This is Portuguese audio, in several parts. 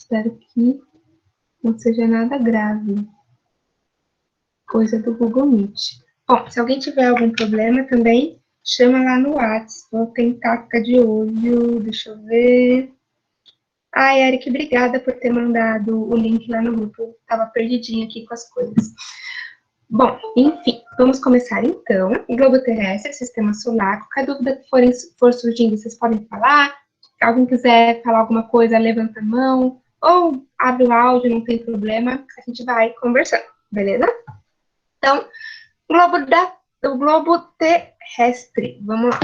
Espero que não seja nada grave. Coisa do Google Meet. Bom, se alguém tiver algum problema também, chama lá no WhatsApp. Vou tentar ficar de olho. Deixa eu ver. Ai, Eric, obrigada por ter mandado o link lá no grupo. Eu estava perdidinha aqui com as coisas. Bom, enfim, vamos começar então. Globo terrestre, sistema solar. Qualquer dúvida que for surgindo, vocês podem falar. Se alguém quiser falar alguma coisa, levanta a mão. Ou abre o áudio, não tem problema. A gente vai conversando, beleza? Então, o globo terrestre. Vamos lá.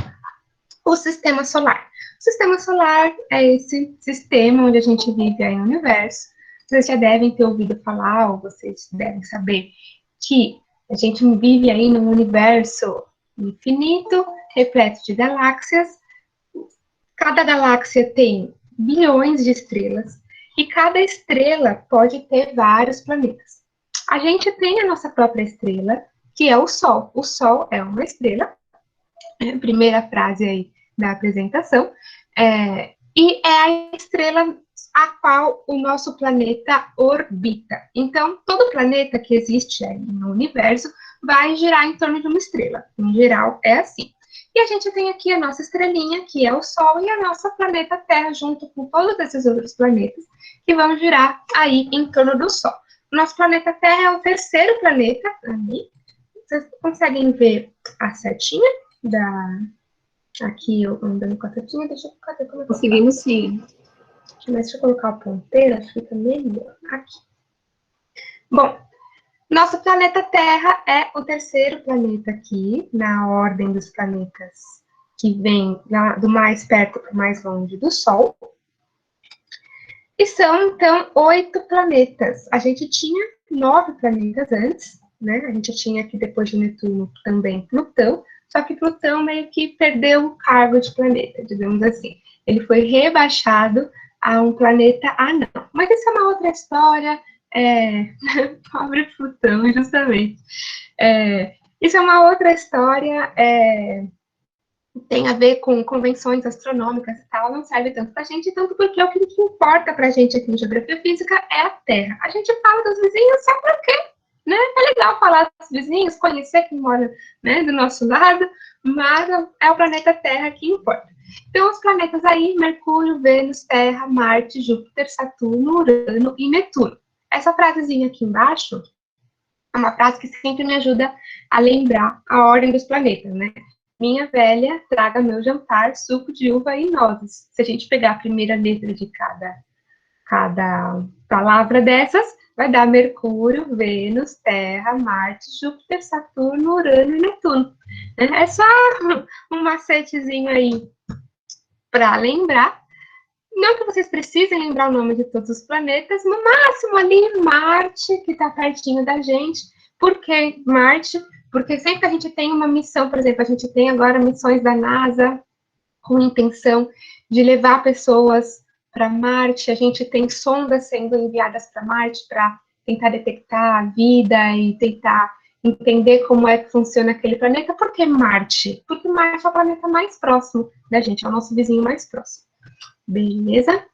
O sistema solar. O sistema solar é esse sistema onde a gente vive aí no universo. Vocês já devem ter ouvido falar, ou vocês devem saber, que a gente vive aí num universo infinito, repleto de galáxias. Cada galáxia tem bilhões de estrelas, e cada estrela pode ter vários planetas. A gente tem a nossa própria estrela, que é o Sol. O Sol é uma estrela, primeira frase aí da apresentação, e é a estrela a qual o nosso planeta orbita. Então, todo planeta que existe aí no universo vai girar em torno de uma estrela. Em geral, é assim. E a gente tem aqui a nossa estrelinha, que é o Sol, e a nossa planeta Terra, junto com todos esses outros planetas, que vão girar aí em torno do Sol. O nosso planeta Terra é o terceiro planeta, ali. Vocês conseguem ver a setinha aqui eu andando com a setinha? Cadê? Conseguimos sim. Mas deixa eu colocar o ponteiro, acho que fica melhor. Aqui. Bom, nosso planeta Terra é o terceiro planeta aqui, na ordem dos planetas que vem do mais perto para o mais longe do Sol. E são, então, 8 planetas. A gente tinha 9 planetas antes, né? A gente tinha aqui, depois de Netuno, também Plutão, só que Plutão meio que perdeu o cargo de planeta, digamos assim. Ele foi rebaixado a um planeta anão. Mas isso é uma outra história, pobre Plutão, justamente. Isso é uma outra história, tem a ver com convenções astronômicas e tal, não serve tanto pra gente, tanto porque o que importa pra gente aqui em Geografia Física é a Terra. A gente fala dos vizinhos só porque, né, é legal falar dos vizinhos, conhecer quem mora, né, do nosso lado, mas é o planeta Terra que importa. Então, os planetas aí, Mercúrio, Vênus, Terra, Marte, Júpiter, Saturno, Urano e Netuno. Essa frasezinha aqui embaixo é uma frase que sempre me ajuda a lembrar a ordem dos planetas, né? Minha velha, traga meu jantar, suco de uva e nozes. Se a gente pegar a primeira letra de cada palavra dessas, vai dar Mercúrio, Vênus, Terra, Marte, Júpiter, Saturno, Urano e Netuno. É só um macetezinho aí para lembrar. Não que vocês precisem lembrar o nome de todos os planetas, no máximo ali Marte, que está pertinho da gente. Por que Marte? Porque sempre que a gente tem uma missão, por exemplo, a gente tem agora missões da NASA com intenção de levar pessoas para Marte, a gente tem sondas sendo enviadas para Marte para tentar detectar a vida e tentar entender como é que funciona aquele planeta. Por que Marte? Porque Marte é o planeta mais próximo da gente, é o nosso vizinho mais próximo. Beleza?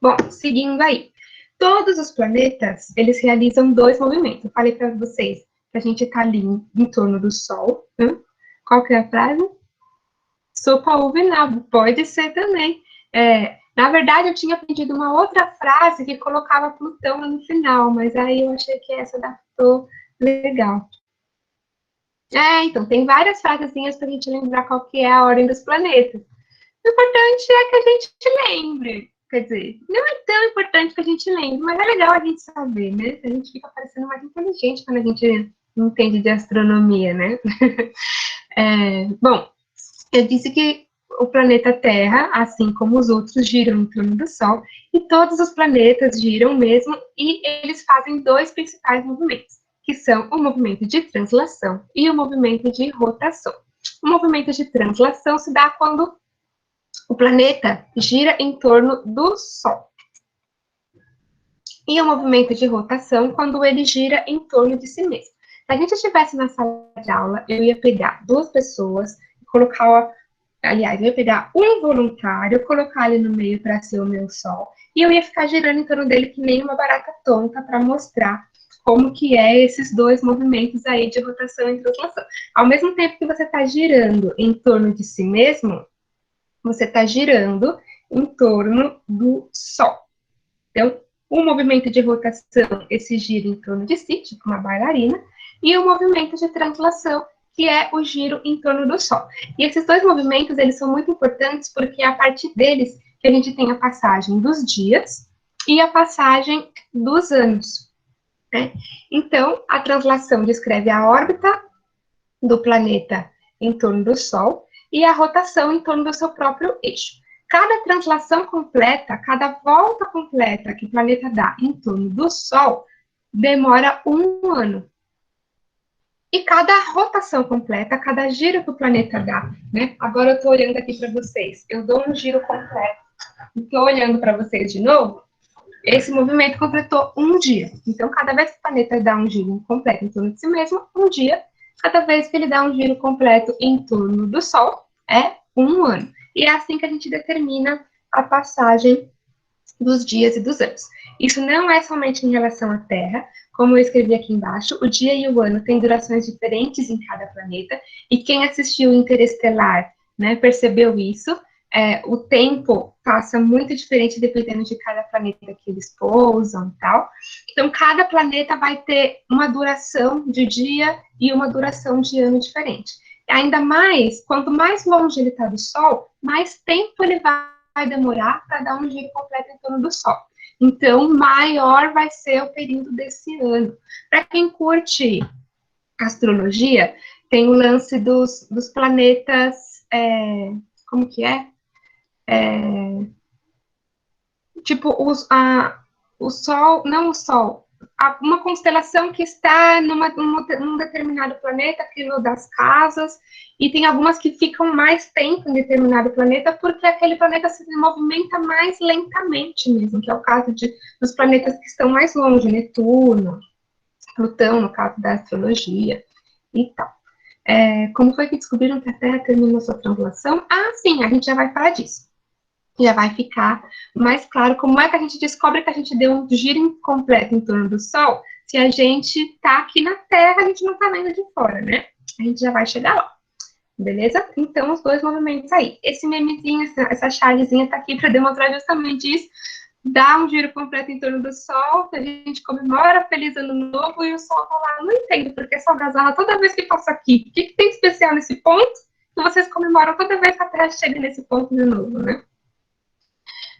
Bom, seguindo aí. Todos os planetas, eles realizam 2 movimentos. Eu falei para vocês que a gente está ali em torno do Sol. Qual que é a frase? Sopa, uva e nabo. Pode ser também. Na verdade, eu tinha aprendido uma outra frase que colocava Plutão no final, mas aí eu achei que essa adaptou legal. Então, tem várias frasezinhas para a gente lembrar qual que é a ordem dos planetas. O importante é que a gente lembre. Quer dizer, não é tão importante que a gente lembre, mas é legal a gente saber, né? A gente fica parecendo mais inteligente quando a gente entende de astronomia, né? Bom, eu disse que o planeta Terra, assim como os outros, giram em torno do Sol, e todos os planetas giram mesmo, e eles fazem 2 principais movimentos, que são o movimento de translação e o movimento de rotação. O movimento de translação se dá quando o planeta gira em torno do Sol. E o movimento de rotação, quando ele gira em torno de si mesmo. Se a gente estivesse na sala de aula, eu ia pegar 2 pessoas e colocar, aliás, eu ia pegar um voluntário, colocar ele no meio para ser o meu Sol, e eu ia ficar girando em torno dele que nem uma barata tonta para mostrar como que é esses dois movimentos aí de rotação e translação. Ao mesmo tempo que você está girando em torno de si mesmo, você está girando em torno do Sol. Então, o movimento de rotação, esse giro em torno de si, tipo uma bailarina, e o movimento de translação, que é o giro em torno do Sol. E esses dois movimentos, eles são muito importantes porque é a partir deles que a gente tem a passagem dos dias e a passagem dos anos. Né? Então, a translação descreve a órbita do planeta em torno do Sol e a rotação em torno do seu próprio eixo. Cada translação completa, cada volta completa que o planeta dá em torno do Sol, demora 1 ano. E cada rotação completa, cada giro que o planeta dá, né? Agora eu estou olhando aqui para vocês, eu dou um giro completo, estou olhando para vocês de novo, esse movimento completou 1 dia. Então, cada vez que o planeta dá um giro completo em torno de si mesmo, 1 dia. Cada vez que ele dá um giro completo em torno do Sol, é 1 ano. E é assim que a gente determina a passagem dos dias e dos anos. Isso não é somente em relação à Terra, como eu escrevi aqui embaixo, o dia e o ano têm durações diferentes em cada planeta, e quem assistiu Interestelar, né, percebeu isso. O tempo passa muito diferente dependendo de cada planeta que eles pousam e tal. Então, cada planeta vai ter uma duração de dia e uma duração de ano diferente. Ainda mais, quanto mais longe ele está do Sol, mais tempo ele vai demorar para dar um giro completo em torno do Sol. Então, maior vai ser o período desse ano. Para quem curte astrologia, tem o lance dos planetas, como que é? Tipo, o Sol, não o Sol, uma constelação que está num determinado planeta, aquilo das casas, e tem algumas que ficam mais tempo em determinado planeta, porque aquele planeta se movimenta mais lentamente mesmo, que é o caso dos planetas que estão mais longe, Netuno, Plutão, no caso da astrologia, e tal. Como foi que descobriram que a Terra terminou sua translação? Ah, sim, a gente já vai falar disso. Já vai ficar mais claro como é que a gente descobre que a gente deu um giro incompleto em torno do Sol, se a gente está aqui na Terra, a gente não está vendo de fora, né? A gente já vai chegar lá, beleza? Então, os dois movimentos aí. Esse memezinho, essa chargezinha está aqui para demonstrar justamente isso. Dá um giro completo em torno do Sol, que a gente comemora, feliz ano novo, e o Sol tá lá. Não entendo porque essa algazarra toda vez que passa aqui. O que tem de especial nesse ponto que vocês comemoram toda vez que a Terra chega nesse ponto de novo, né?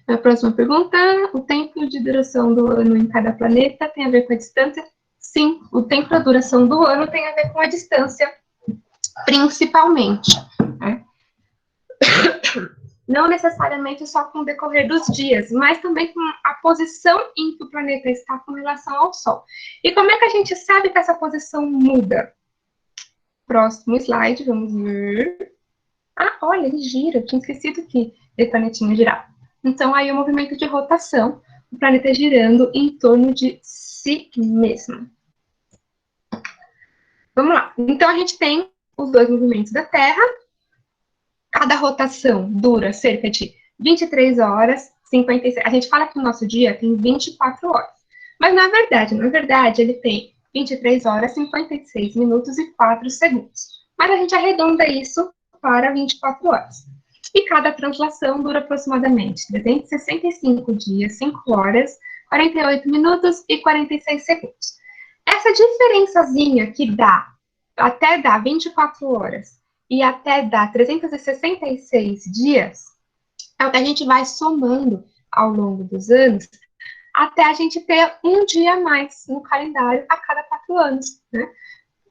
A próxima pergunta, o tempo de duração do ano em cada planeta tem a ver com a distância? Sim, o tempo da duração do ano tem a ver com a distância, principalmente. Né? Não necessariamente só com o decorrer dos dias, mas também com a posição em que o planeta está com relação ao Sol. E como é que a gente sabe que essa posição muda? Próximo slide, vamos ver. Ah, olha, ele gira, eu tinha esquecido que esse planetinha girava. Então, aí o movimento de rotação, o planeta girando em torno de si mesmo. Vamos lá. Então, a gente tem os dois movimentos da Terra. Cada rotação dura cerca de 23 horas, 56. A gente fala que o nosso dia tem 24 horas. Mas, na verdade, ele tem 23 horas, 56 minutos e 4 segundos. Mas a gente arredonda isso para 24 horas. E cada translação dura aproximadamente 365 dias, 5 horas, 48 minutos e 46 segundos. Essa diferençazinha que dá, até dá 24 horas e até dá 366 dias, é o que a gente vai somando ao longo dos anos, até a gente ter um dia a mais no calendário a cada 4 anos, né?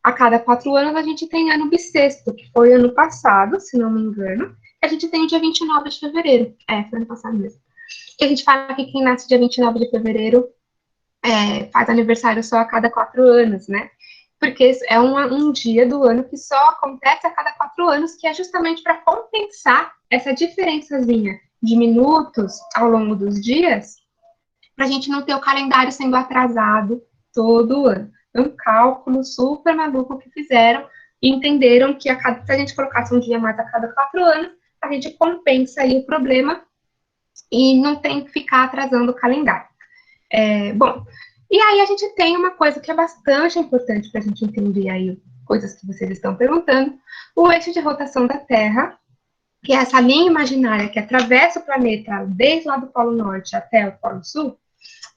A cada 4 anos a gente tem ano bissexto, que foi ano passado, se não me engano. A gente tem o dia 29 de fevereiro. Foi ano passado mesmo. E a gente fala que quem nasce dia 29 de fevereiro faz aniversário só a cada 4 anos, né? Porque é um dia do ano que só acontece a cada 4 anos, que é justamente para compensar essa diferençazinha de minutos ao longo dos dias, para a gente não ter o calendário sendo atrasado todo ano. Um cálculo super maluco que fizeram e entenderam que se a gente colocasse um dia mais a cada 4 anos, a gente compensa aí o problema e não tem que ficar atrasando o calendário. Bom, e aí a gente tem uma coisa que é bastante importante para a gente entender aí coisas que vocês estão perguntando, o eixo de rotação da Terra, que é essa linha imaginária que atravessa o planeta desde lá do Polo Norte até o Polo Sul,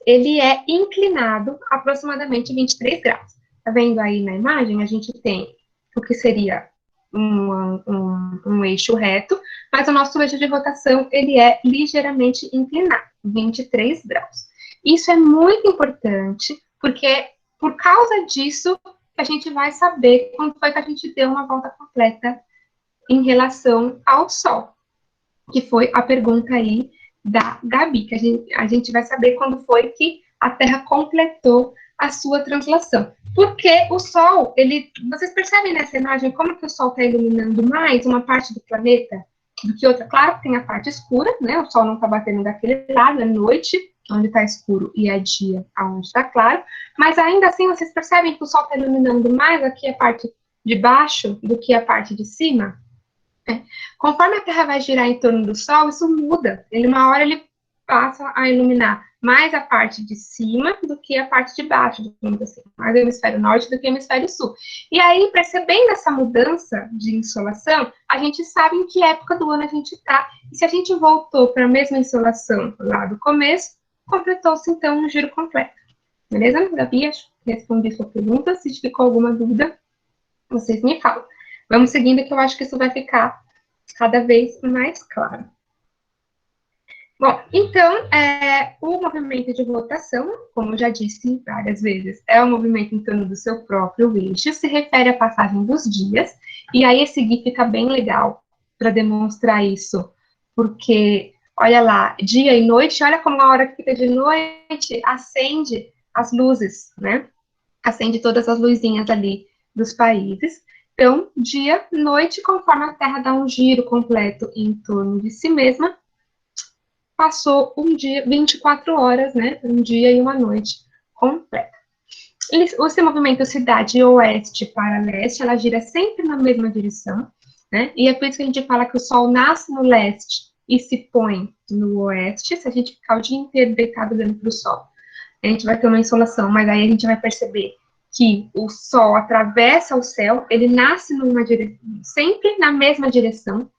ele é inclinado aproximadamente 23 graus. Tá vendo aí na imagem? A gente tem o que seria um eixo reto, mas o nosso eixo de rotação, ele é ligeiramente inclinado, 23 graus. Isso é muito importante, porque por causa disso, a gente vai saber quando foi que a gente deu uma volta completa em relação ao Sol, que foi a pergunta aí da Gabi, que a gente vai saber quando foi que a Terra completou a sua translação. Porque o Sol, vocês percebem nessa imagem como que o Sol está iluminando mais uma parte do planeta do que outra? Claro que tem a parte escura, né? O Sol não está batendo daquele lado, é noite, onde está escuro, e é dia, onde está claro. Mas ainda assim, vocês percebem que o Sol está iluminando mais aqui a parte de baixo do que a parte de cima? Conforme a Terra vai girar em torno do Sol, isso muda. Uma hora ele passa a iluminar mais a parte de cima do que a parte de baixo, assim, mais o hemisfério norte do que o hemisfério sul. E aí, percebendo essa mudança de insolação, a gente sabe em que época do ano a gente está. E se a gente voltou para a mesma insolação lá do começo, completou-se então um giro completo. Beleza, Gabi? Acho que respondi sua pergunta. Se ficou alguma dúvida, vocês me falam. Vamos seguindo, que eu acho que isso vai ficar cada vez mais claro. Bom, então, o movimento de rotação, como eu já disse várias vezes, é um movimento em torno do seu próprio eixo, se refere à passagem dos dias, e aí esse GIF fica bem legal para demonstrar isso, porque, olha lá, dia e noite, olha como a hora que fica de noite acende as luzes, né? Acende todas as luzinhas ali dos países. Então, dia, noite, conforme a Terra dá um giro completo em torno de si mesma, passou um dia, 24 horas, né? Um dia e uma noite completa. Esse movimento cidade oeste para leste, ela gira sempre na mesma direção, né? E é por isso que a gente fala que o Sol nasce no leste e se põe no oeste. Se a gente ficar o dia inteiro deitado olhando para o Sol, a gente vai ter uma insolação, mas aí a gente vai perceber que o Sol atravessa o céu, ele nasce sempre na mesma direção,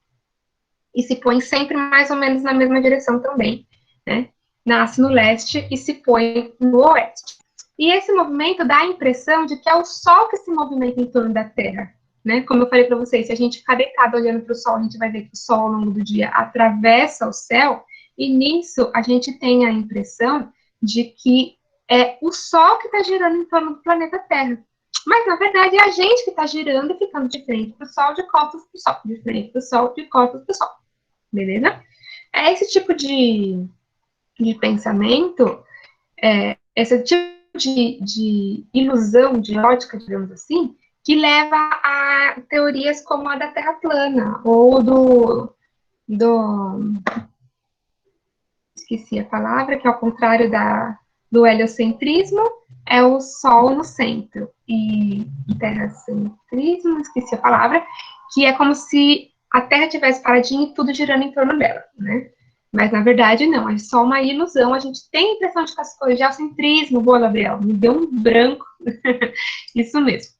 e se põe sempre mais ou menos na mesma direção também, né? Nasce no leste e se põe no oeste. E esse movimento dá a impressão de que é o Sol que se movimenta em torno da Terra, né? Como eu falei para vocês, se a gente ficar deitado olhando para o Sol, a gente vai ver que o Sol, ao longo do dia, atravessa o céu, e nisso a gente tem a impressão de que é o Sol que está girando em torno do planeta Terra. Mas, na verdade, é a gente que está girando e ficando de frente para o Sol, de costas para o Sol, de frente para o Sol, de costas para o Sol. Beleza? É esse tipo de pensamento, esse tipo de ilusão, de ótica, digamos assim, que leva a teorias como a da Terra plana, ou esqueci a palavra, que ao contrário do heliocentrismo, é o Sol no centro. E terracentrismo, esqueci a palavra, que é como se a Terra tivesse paradinha e tudo girando em torno dela, né? Mas, na verdade, não, é só uma ilusão. A gente tem a impressão de que as coisas, geocentrismo, boa, Gabriel, me deu um branco. Isso mesmo.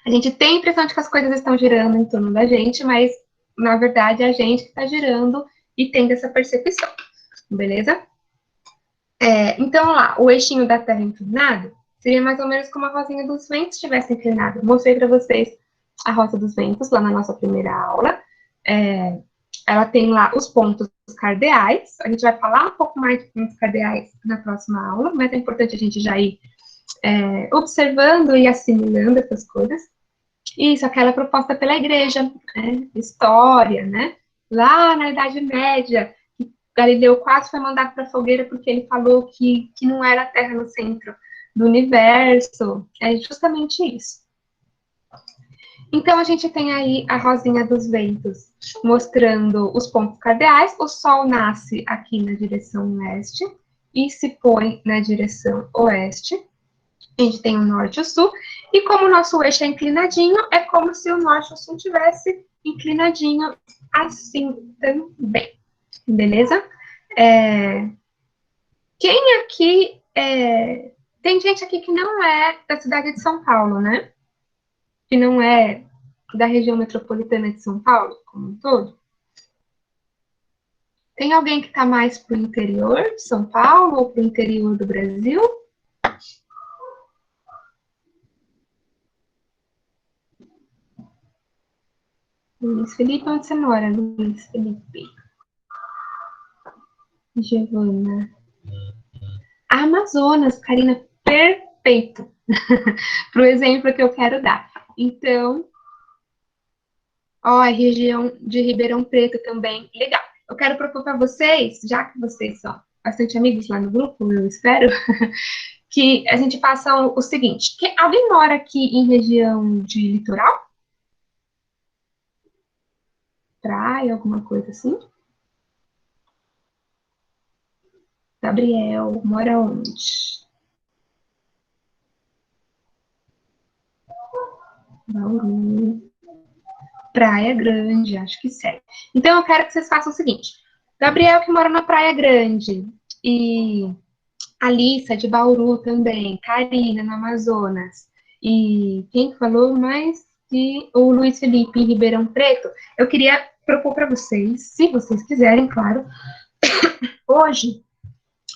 A gente tem a impressão de que as coisas estão girando em torno da gente, mas, na verdade, é a gente que está girando e tendo essa percepção. Beleza? Então, lá, o eixinho da Terra inclinado seria mais ou menos como a rosinha dos ventos estivesse inclinada. Mostrei para vocês a rosa dos ventos lá na nossa primeira aula. Ela tem lá os pontos cardeais. A gente vai falar um pouco mais de pontos cardeais na próxima aula, mas é importante a gente já ir observando e assimilando essas coisas. Isso, aquela proposta pela igreja, história, né? Lá na Idade Média, Galileu quase foi mandado para a fogueira porque ele falou que não era a Terra no centro do universo. É justamente isso. Então, a gente tem aí a rosinha dos ventos, mostrando os pontos cardeais. O Sol nasce aqui na direção leste e se põe na direção oeste. A gente tem o norte e o sul. E como o nosso eixo é inclinadinho, é como se o norte e o sul tivesse inclinadinho assim também. Beleza? Quem aqui... tem gente aqui que não é da cidade de São Paulo, né? Que não é da região metropolitana de São Paulo, como um todo. Tem alguém que está mais para o interior de São Paulo ou para o interior do Brasil? Luiz Felipe, onde você mora, Luiz Felipe? Giovana. Amazonas, Karina, perfeito. Para o exemplo que eu quero dar. Então, ó, a região de Ribeirão Preto também, legal. Eu quero propor para vocês, já que vocês são bastante amigos lá no grupo, eu espero, que a gente faça o seguinte: alguém mora aqui em região de litoral? Praia, alguma coisa assim? Gabriel, mora onde? Bauru. Praia Grande, acho que serve. Então eu quero que vocês façam o seguinte: Gabriel, que mora na Praia Grande, e Alissa de Bauru também, Karina no Amazonas, e quem falou mais? E o Luiz Felipe em Ribeirão Preto. Eu queria propor para vocês, se vocês quiserem, claro, hoje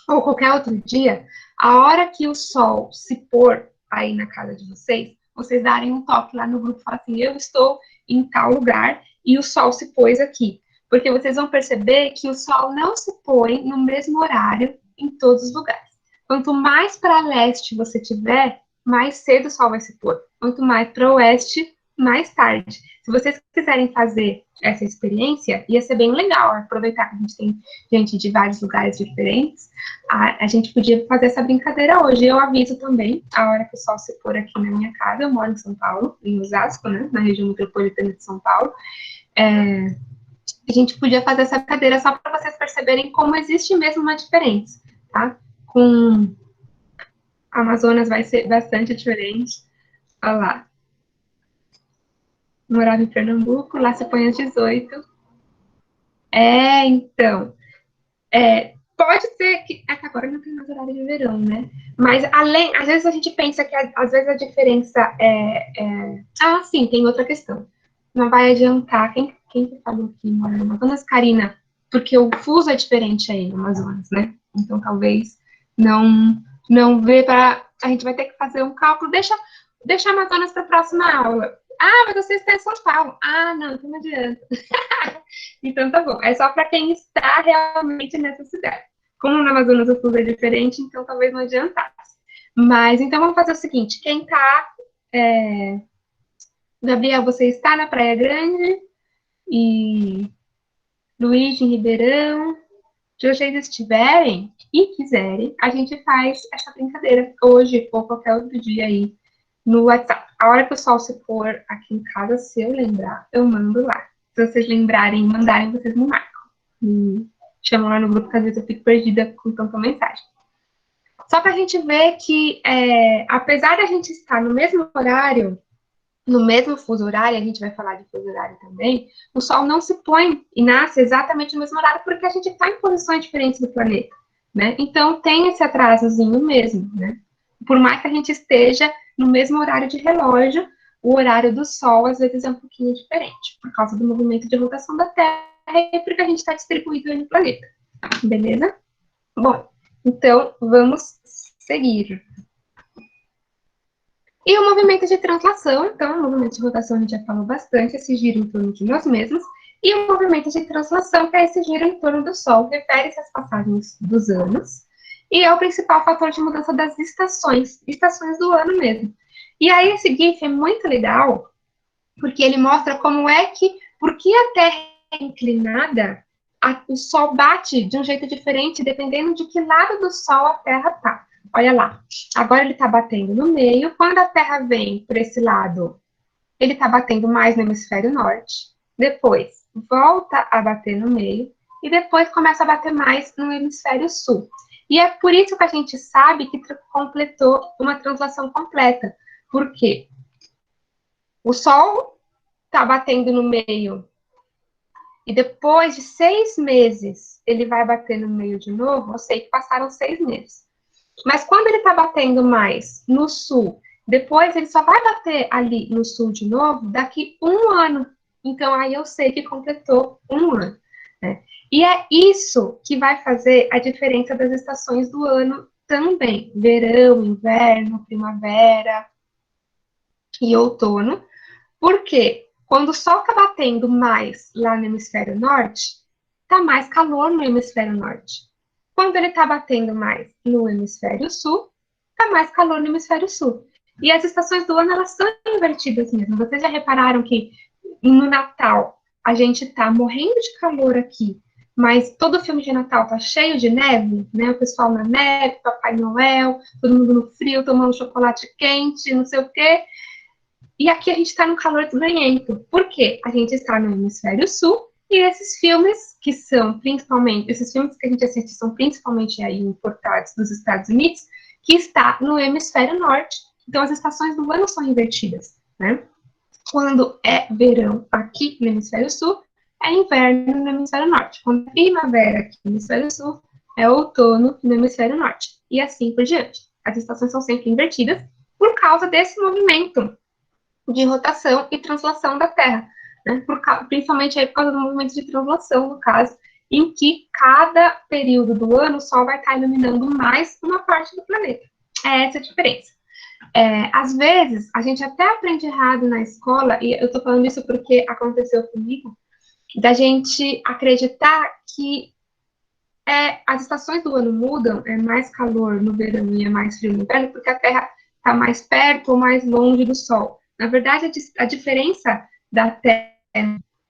ou qualquer outro dia, a hora que o sol se pôr aí na casa de vocês, vocês darem um toque lá no grupo e falar assim: eu estou em tal lugar e o sol se pôs aqui. Porque vocês vão perceber que o sol não se põe no mesmo horário em todos os lugares. Quanto mais para leste você tiver, mais cedo o sol vai se pôr. Quanto mais para oeste, mais tarde. Se vocês quiserem fazer essa experiência, ia ser bem legal aproveitar que a gente tem gente de vários lugares diferentes. A gente podia fazer essa brincadeira hoje. Eu aviso também a hora que o sol se pôr aqui na minha casa. Eu moro em São Paulo, em Osasco, né, na região metropolitana de São Paulo. A gente podia fazer essa brincadeira só para vocês perceberem como existe mesmo uma diferença, tá? Com Amazonas vai ser bastante diferente. Olha lá. Morava em Pernambuco, lá se põe às 18. Então. Pode ser que. É que agora não tem mais horário de verão, né? Mas além. Às vezes a gente pensa que às vezes a diferença Ah, sim, tem outra questão. Não vai adiantar. Quem que falou que mora no Amazonas? Karina. Porque o fuso é diferente aí no Amazonas, né? Então talvez não vê para. A gente vai ter que fazer um cálculo. Deixa a Amazonas para a próxima aula. Ah, mas você está em São Paulo. Ah, não, então não adianta. Então tá bom. É só para quem está realmente nessa cidade. Como no Amazonas o fuso é diferente, então talvez não adiantasse. Mas então vamos fazer o seguinte: quem tá. Gabriel, você está na Praia Grande e Luiz em Ribeirão. Se vocês estiverem e quiserem, a gente faz essa brincadeira hoje ou qualquer outro dia aí no WhatsApp. A hora que o sol se pôr aqui em casa, se eu lembrar, eu mando lá. Se vocês lembrarem e mandarem, vocês me marcam. Me chamam lá no grupo, que às vezes eu fico perdida com tanta mensagem. Só para a gente ver que, apesar da gente estar no mesmo horário, no mesmo fuso horário, a gente vai falar de fuso horário também, o Sol não se põe e nasce exatamente no mesmo horário porque a gente está em posições diferentes do planeta, né? Então tem esse atrasozinho mesmo, né? Por mais que a gente esteja no mesmo horário de relógio, o horário do Sol às vezes é um pouquinho diferente, por causa do movimento de rotação da Terra e porque a gente está distribuído no planeta. Beleza? Bom, então vamos seguir. E o movimento de translação, então, o movimento de rotação a gente já falou bastante, esse giro em torno de nós mesmos, e o movimento de translação, que é esse giro em torno do Sol, refere-se às passagens dos anos, e é o principal fator de mudança das estações do ano mesmo. E aí esse GIF é muito legal, porque ele mostra como é que, por que a Terra é inclinada, o Sol bate de um jeito diferente, dependendo de que lado do Sol a Terra está. Olha lá, agora ele está batendo no meio. Quando a Terra vem por esse lado, ele está batendo mais no hemisfério norte. Depois, volta a bater no meio. E depois começa a bater mais no hemisfério sul. E é por isso que a gente sabe que completou uma translação completa. Por quê? O Sol está batendo no meio. E depois de 6 meses ele vai bater no meio de novo, eu sei que passaram 6 meses. Mas quando ele está batendo mais no sul, depois ele só vai bater ali no sul de novo daqui 1 ano. Então, aí eu sei que completou 1 ano. Né? E é isso que vai fazer a diferença das estações do ano também. Verão, inverno, primavera e outono. Porque quando o sol está batendo mais lá no hemisfério norte, está mais calor no hemisfério norte. Quando ele está batendo mais no hemisfério sul, está mais calor no hemisfério sul. E as estações do ano, elas são invertidas mesmo. Vocês já repararam que no Natal a gente está morrendo de calor aqui, mas todo filme de Natal tá cheio de neve, né? O pessoal na neve, Papai Noel, todo mundo no frio, tomando chocolate quente, não sei o quê. E aqui a gente está no calor desgranhento. Por quê? A gente está no hemisfério sul e esses filmes, que são principalmente, esses filmes que a gente assiste são principalmente aí importados dos Estados Unidos, que está no hemisfério norte. Então, as estações do ano são invertidas, né? Quando é verão aqui no hemisfério sul, é inverno no hemisfério norte. Quando é primavera aqui no hemisfério sul, é outono no hemisfério norte. E assim por diante. As estações são sempre invertidas por causa desse movimento de rotação e translação da Terra, né? Principalmente aí por causa do movimento de translação, no caso, em que cada período do ano o Sol vai estar iluminando mais uma parte do planeta. É essa a diferença. Às vezes, a gente até aprende errado na escola, e eu estou falando isso porque aconteceu comigo, da gente acreditar que as estações do ano mudam, é mais calor no verão e é mais frio no inverno, porque a Terra está mais perto ou mais longe do Sol. Na verdade, a diferença da Terra,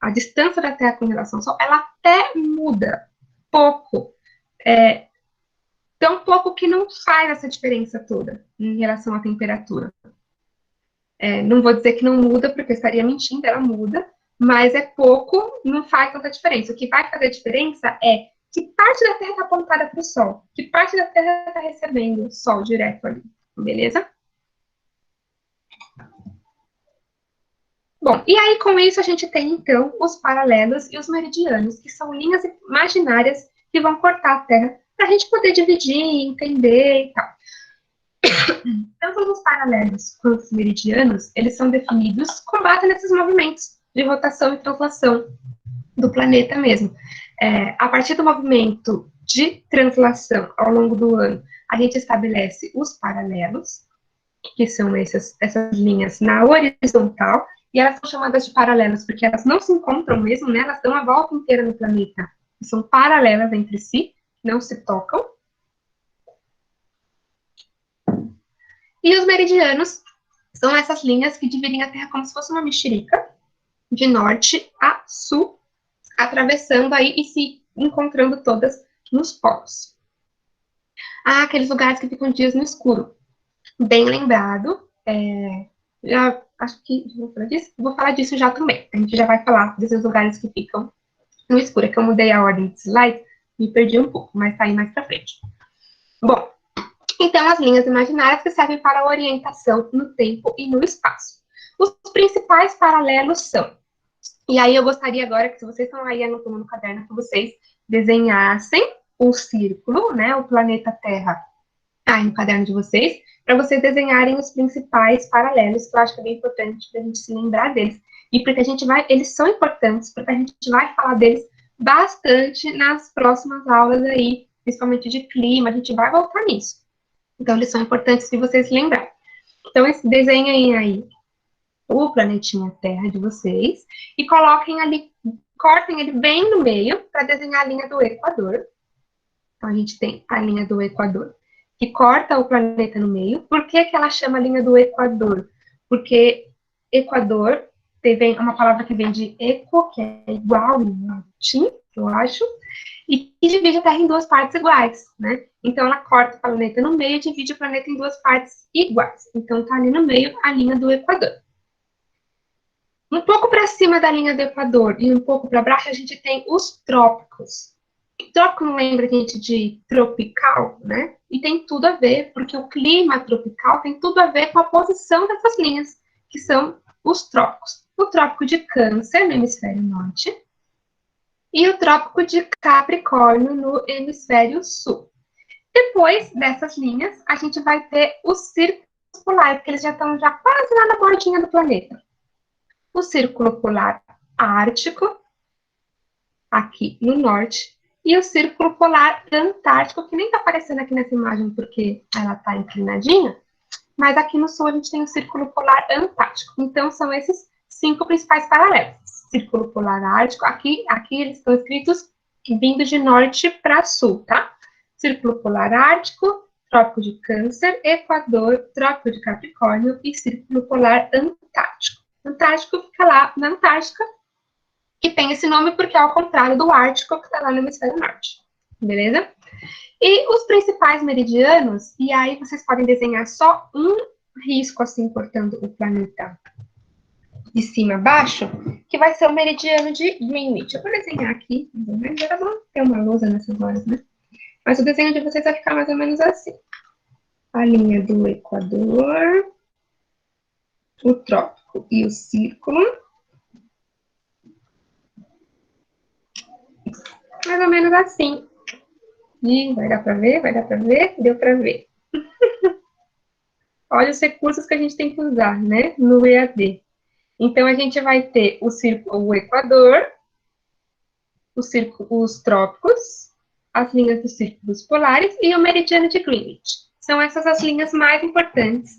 a distância da Terra com relação ao Sol, ela até muda pouco. Tão pouco que não faz essa diferença toda em relação à temperatura. Não vou dizer que não muda, porque eu estaria mentindo, ela muda, mas é pouco, não faz tanta diferença. O que vai fazer diferença é que parte da Terra está apontada para o Sol, que parte da Terra está recebendo Sol direto ali, beleza? Bom, e aí com isso a gente tem, então, os paralelos e os meridianos, que são linhas imaginárias que vão cortar a Terra, para a gente poder dividir, entender e tal. Tanto os paralelos quanto os meridianos, eles são definidos com base nesses movimentos de rotação e translação do planeta mesmo. A partir do movimento de translação ao longo do ano, a gente estabelece os paralelos, que são essas linhas na horizontal, e elas são chamadas de paralelos porque elas não se encontram mesmo, né? Elas dão a volta inteira no planeta. São paralelas entre si, não se tocam. E os meridianos são essas linhas que dividem a Terra como se fosse uma mexerica, de norte a sul, atravessando aí e se encontrando todas nos polos. Aqueles lugares que ficam dias no escuro. Bem lembrado. Já acho que vou falar disso já também. A gente já vai falar desses lugares que ficam no escuro. É que eu mudei a ordem de slide, me perdi um pouco, mas tá aí mais pra frente. Bom, então as linhas imaginárias que servem para orientação no tempo e no espaço. Os principais paralelos são, e aí eu gostaria agora que, se vocês estão aí anotando no caderno, que vocês desenhassem um círculo, né, o planeta Terra, aí no caderno de vocês, para vocês desenharem os principais paralelos, que eu acho que é bem importante para a gente se lembrar deles. E porque eles são importantes, porque a gente vai falar deles bastante nas próximas aulas aí, principalmente de clima, a gente vai voltar nisso. Então, eles são importantes de vocês lembrarem. Então, desenhem aí o planetinha Terra de vocês e coloquem ali, cortem ele bem no meio para desenhar a linha do Equador. Então, a gente tem a linha do Equador, que corta o planeta no meio. Por que ela chama a linha do Equador? Porque Equador tem uma palavra que vem de eco, que é igual em latim, eu acho, e divide a Terra em duas partes iguais, né? Então, ela corta o planeta no meio e divide o planeta em duas partes iguais. Então, tá ali no meio a linha do Equador. Um pouco para cima da linha do Equador e um pouco para baixo, a gente tem os trópicos. Trópico não lembra a gente de tropical, né? E tem tudo a ver, porque o clima tropical tem tudo a ver com a posição dessas linhas, que são os trópicos. O trópico de Câncer, no hemisfério norte. e o Trópico de Capricórnio no hemisfério sul. Depois dessas linhas, a gente vai ter os círculos polares, porque eles já estão quase lá na bordinha do planeta. O Círculo Polar Ártico, aqui no norte, e o Círculo Polar Antártico, que nem está aparecendo aqui nessa imagem porque ela está inclinadinha, mas aqui no sul a gente tem o Círculo Polar Antártico. Então, são esses 5 principais paralelos. Círculo Polar Ártico, aqui eles estão escritos vindo de norte para sul, tá? Círculo Polar Ártico, Trópico de Câncer, Equador, Trópico de Capricórnio e Círculo Polar Antártico. O Antártico fica lá na Antártica, que tem esse nome porque é ao contrário do Ártico, que está lá no hemisfério norte. Beleza? E os principais meridianos, e aí vocês podem desenhar só um risco, assim, cortando o planeta de cima a baixo, que vai ser o meridiano de Greenwich. Eu vou desenhar aqui, agora vou ter uma lousa nessas horas, né? Mas o desenho de vocês vai ficar mais ou menos assim. A linha do Equador, o trópico e o círculo. Mais ou menos assim. E vai dar para ver? Vai dar para ver? Deu para ver. Olha os recursos que a gente tem que usar, né? No EAD. Então, a gente vai ter o círculo, o Equador, os trópicos, as linhas dos círculos polares e o meridiano de Greenwich. São essas as linhas mais importantes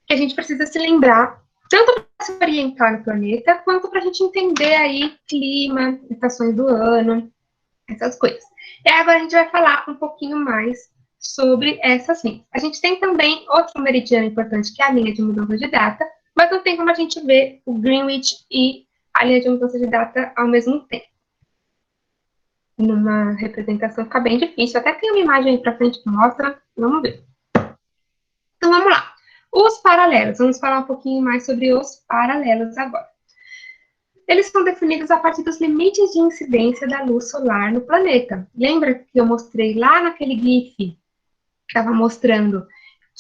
que a gente precisa se lembrar, tanto para se orientar no planeta, quanto para a gente entender aí clima, estações do ano, essas coisas. E agora a gente vai falar um pouquinho mais sobre essas linhas. A gente tem também outro meridiano importante, que é a linha de mudança de data, mas não tem como a gente ver o Greenwich e a linha de mudança de data ao mesmo tempo. Numa representação fica bem difícil. Até tem uma imagem aí para frente que mostra. Vamos ver. Então, vamos lá. Os paralelos. Vamos falar um pouquinho mais sobre os paralelos agora. Eles são definidos a partir dos limites de incidência da luz solar no planeta. Lembra que eu mostrei lá naquele GIF que estava mostrando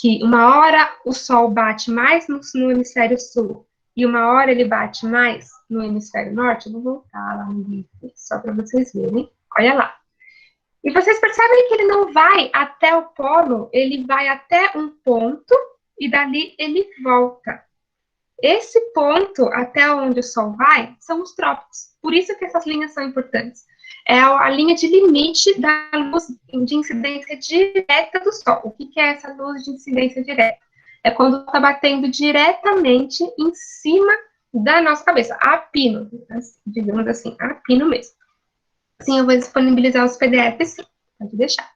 que uma hora o Sol bate mais no hemisfério sul e uma hora ele bate mais no hemisfério norte? Eu vou voltar lá no GIF só para vocês verem. Olha lá. E vocês percebem que ele não vai até o polo, ele vai até um ponto e dali ele volta. Esse ponto até onde o Sol vai são os trópicos. Por isso que essas linhas são importantes. É a linha de limite da luz de incidência direta do Sol. O que é essa luz de incidência direta? É quando está batendo diretamente em cima da nossa cabeça, a pino, digamos assim, a pino mesmo. Sim, eu vou disponibilizar os PDFs, sim, pode deixar.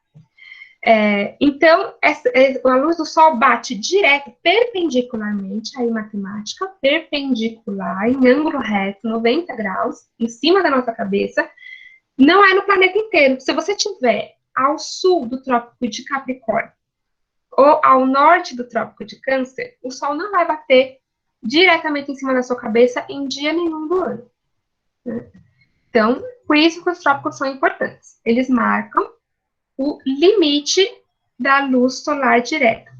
Então, a luz do Sol bate direto, perpendicularmente, aí matemática, perpendicular, em ângulo reto, 90 graus, em cima da nossa cabeça, não é no planeta inteiro. Se você estiver ao sul do Trópico de Capricórnio ou ao norte do Trópico de Câncer, o Sol não vai bater diretamente em cima da sua cabeça em dia nenhum do ano. Né? Então, por isso que os trópicos são importantes. Eles marcam o limite da luz solar direta.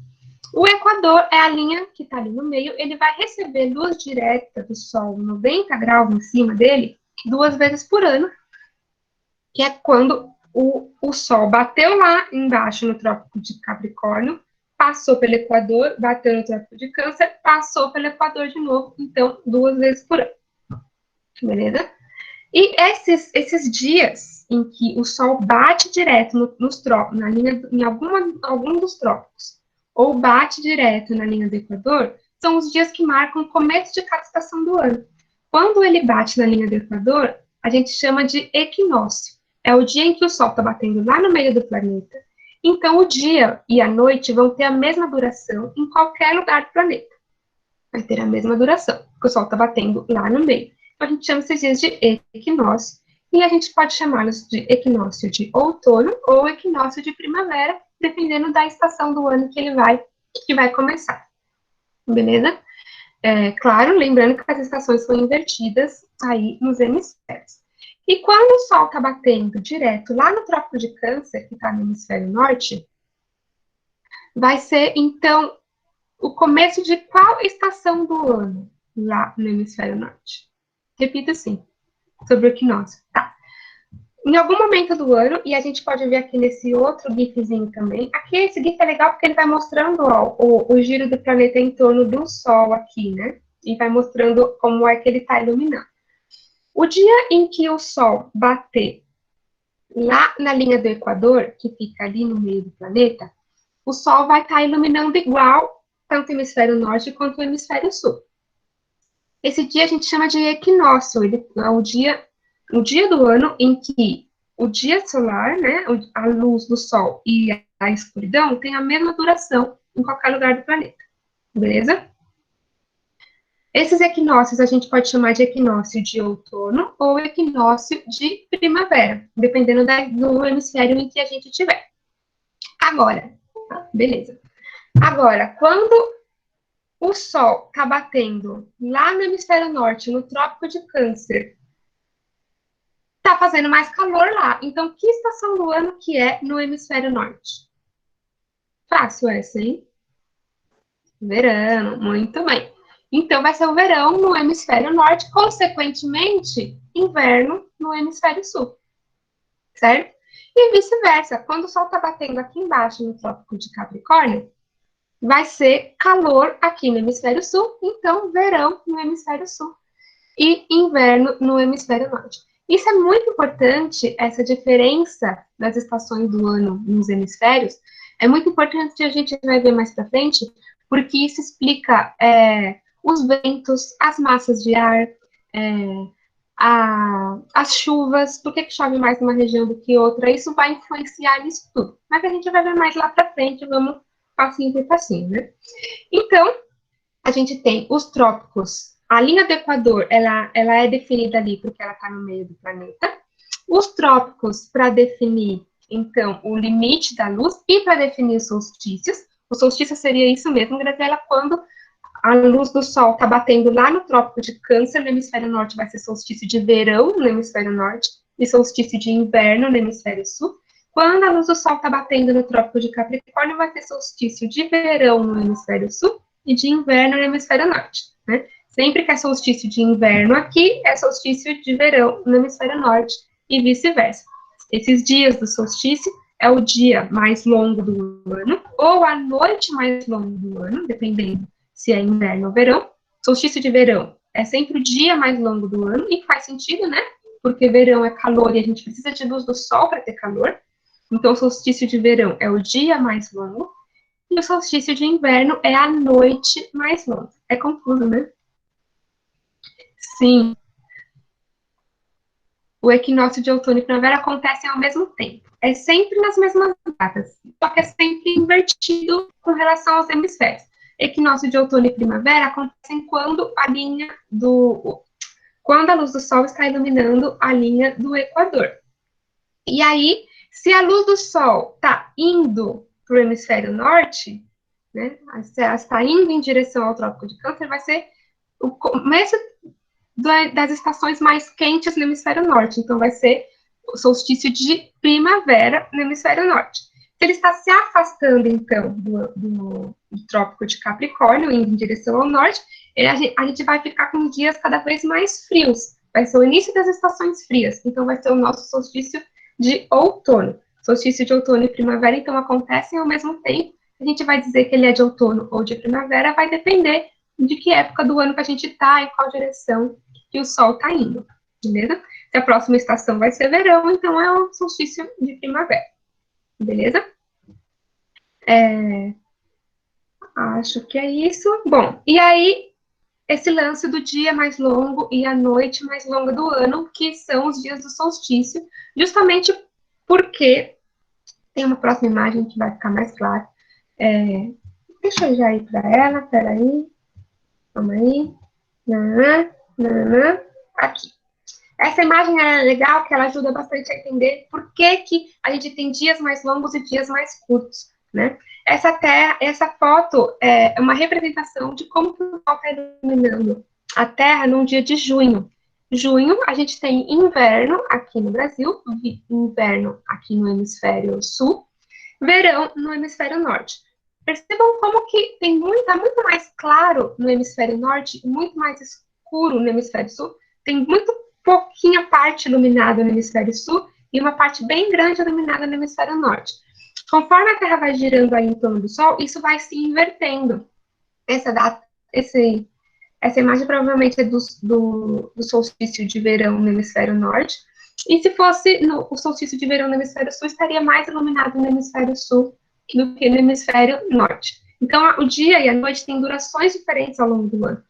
O Equador é a linha que está ali no meio, ele vai receber luz direta do Sol 90 graus em cima dele 2 vezes por ano, que é quando o Sol bateu lá embaixo no Trópico de Capricórnio, passou pelo Equador, bateu no Trópico de Câncer, passou pelo Equador de novo, então 2 vezes por ano. Beleza? E esses dias em que o Sol bate direto nos trópicos, na linha, em algum dos trópicos, ou bate direto na linha do Equador, são os dias que marcam o começo de cada estação do ano. Quando ele bate na linha do Equador, a gente chama de equinócio. É o dia em que o Sol está batendo lá no meio do planeta. Então, o dia e a noite vão ter a mesma duração em qualquer lugar do planeta. Vai ter a mesma duração, porque o Sol está batendo lá no meio. A gente chama esses dias de equinócio, e a gente pode chamá-los de equinócio de outono ou equinócio de primavera, dependendo da estação do ano que ele vai começar. Beleza? Claro, lembrando que as estações são invertidas aí nos hemisférios. E quando o Sol está batendo direto lá no Trópico de Câncer, que está no hemisfério norte, vai ser, então, o começo de qual estação do ano lá no hemisfério norte? Repita assim, sobre o equinócio. Tá. Em algum momento do ano, e a gente pode ver aqui nesse outro GIFzinho também. Aqui, esse GIF é legal porque ele vai mostrando ó, o giro do planeta em torno do Sol aqui, né? E vai mostrando como é que ele está iluminando. O dia em que o Sol bater lá na linha do Equador, que fica ali no meio do planeta, o Sol vai estar iluminando igual tanto o hemisfério norte quanto o hemisfério sul. Esse dia a gente chama de equinócio, ele é o dia do ano em que o dia solar, né, a luz do Sol e a escuridão tem a mesma duração em qualquer lugar do planeta, beleza? Esses equinócios a gente pode chamar de equinócio de outono ou equinócio de primavera, dependendo do hemisfério em que a gente estiver. Agora, beleza. Agora, quando o Sol está batendo lá no hemisfério norte, no Trópico de Câncer, está fazendo mais calor lá. Então, que estação do ano que é no hemisfério norte? Fácil essa, hein? Verão, muito bem. Então, vai ser o verão no hemisfério norte, consequentemente, inverno no hemisfério sul, certo? E vice-versa. Quando o Sol está batendo aqui embaixo no Trópico de Capricórnio, vai ser calor aqui no hemisfério sul, então verão no hemisfério sul e inverno no hemisfério norte. Isso é muito importante, essa diferença das estações do ano nos hemisférios, é muito importante que a gente vai ver mais para frente, porque isso explica os ventos, as massas de ar, as chuvas, por que chove mais numa região do que outra, isso vai influenciar nisso tudo. Mas a gente vai ver mais lá para frente, vamos passinho por passinho, né? Então, a gente tem os trópicos. A linha do Equador, ela é definida ali porque ela está no meio do planeta. Os trópicos, para definir, então, o limite da luz e para definir os solstícios. O solstício seria isso mesmo, Graziela, quando a luz do Sol está batendo lá no Trópico de Câncer, no hemisfério norte vai ser solstício de verão no hemisfério norte e solstício de inverno no hemisfério sul. Quando a luz do Sol está batendo no Trópico de Capricórnio, vai ter solstício de verão no hemisfério sul e de inverno no hemisfério norte, né? Sempre que é solstício de inverno aqui, é solstício de verão no hemisfério norte e vice-versa. Esses dias do solstício é o dia mais longo do ano ou a noite mais longa do ano, dependendo se é inverno ou verão. Solstício de verão é sempre o dia mais longo do ano e faz sentido, né? Porque verão é calor e a gente precisa de luz do sol para ter calor. Então, o solstício de verão é o dia mais longo e o solstício de inverno é a noite mais longa. É confuso, né? Sim. O equinócio de outono e primavera acontecem ao mesmo tempo. É sempre nas mesmas datas, só que é sempre invertido com relação aos hemisférios. Equinócio de outono e primavera acontecem quando a luz do Sol está iluminando a linha do Equador. E aí, se a luz do Sol está indo para o hemisfério norte, né, se ela está indo em direção ao Trópico de Câncer, vai ser o começo das estações mais quentes no hemisfério norte. Então, vai ser o solstício de primavera no hemisfério norte. Se ele está se afastando, então, do Trópico de Capricórnio, indo em direção ao norte, a gente vai ficar com dias cada vez mais frios. Vai ser o início das estações frias. Então, vai ser o nosso solstício de outono. Solstício de outono e primavera, então, acontecem ao mesmo tempo. A gente vai dizer que ele é de outono ou de primavera, vai depender de que época do ano que a gente está e qual direção que o Sol está indo, beleza? Se a próxima estação vai ser verão, então é o solstício de primavera, beleza? Acho que é isso. Bom, e aí, esse lance do dia mais longo e a noite mais longa do ano, que são os dias do solstício, justamente porque tem uma próxima imagem que vai ficar mais clara. Deixa eu já ir para ela, peraí. Calma aí. Aqui. Essa imagem é legal, que ela ajuda bastante a entender por que a gente tem dias mais longos e dias mais curtos, né? Essa foto é uma representação de como o Sol está iluminando a Terra num dia de junho. Junho, a gente tem inverno aqui no Brasil, inverno aqui no hemisfério sul, verão no hemisfério norte. Percebam como que tá muito mais claro no hemisfério norte e muito mais escuro no hemisfério sul. Tem muito pouquinha parte iluminada no hemisfério sul e uma parte bem grande iluminada no hemisfério norte. Conforme a Terra vai girando aí em torno do Sol, isso vai se invertendo. Essa imagem provavelmente é do solstício de verão no hemisfério norte. E se fosse o solstício de verão no hemisfério sul, estaria mais iluminado no hemisfério sul do que no hemisfério norte. Então, o dia e a noite têm durações diferentes ao longo do ano.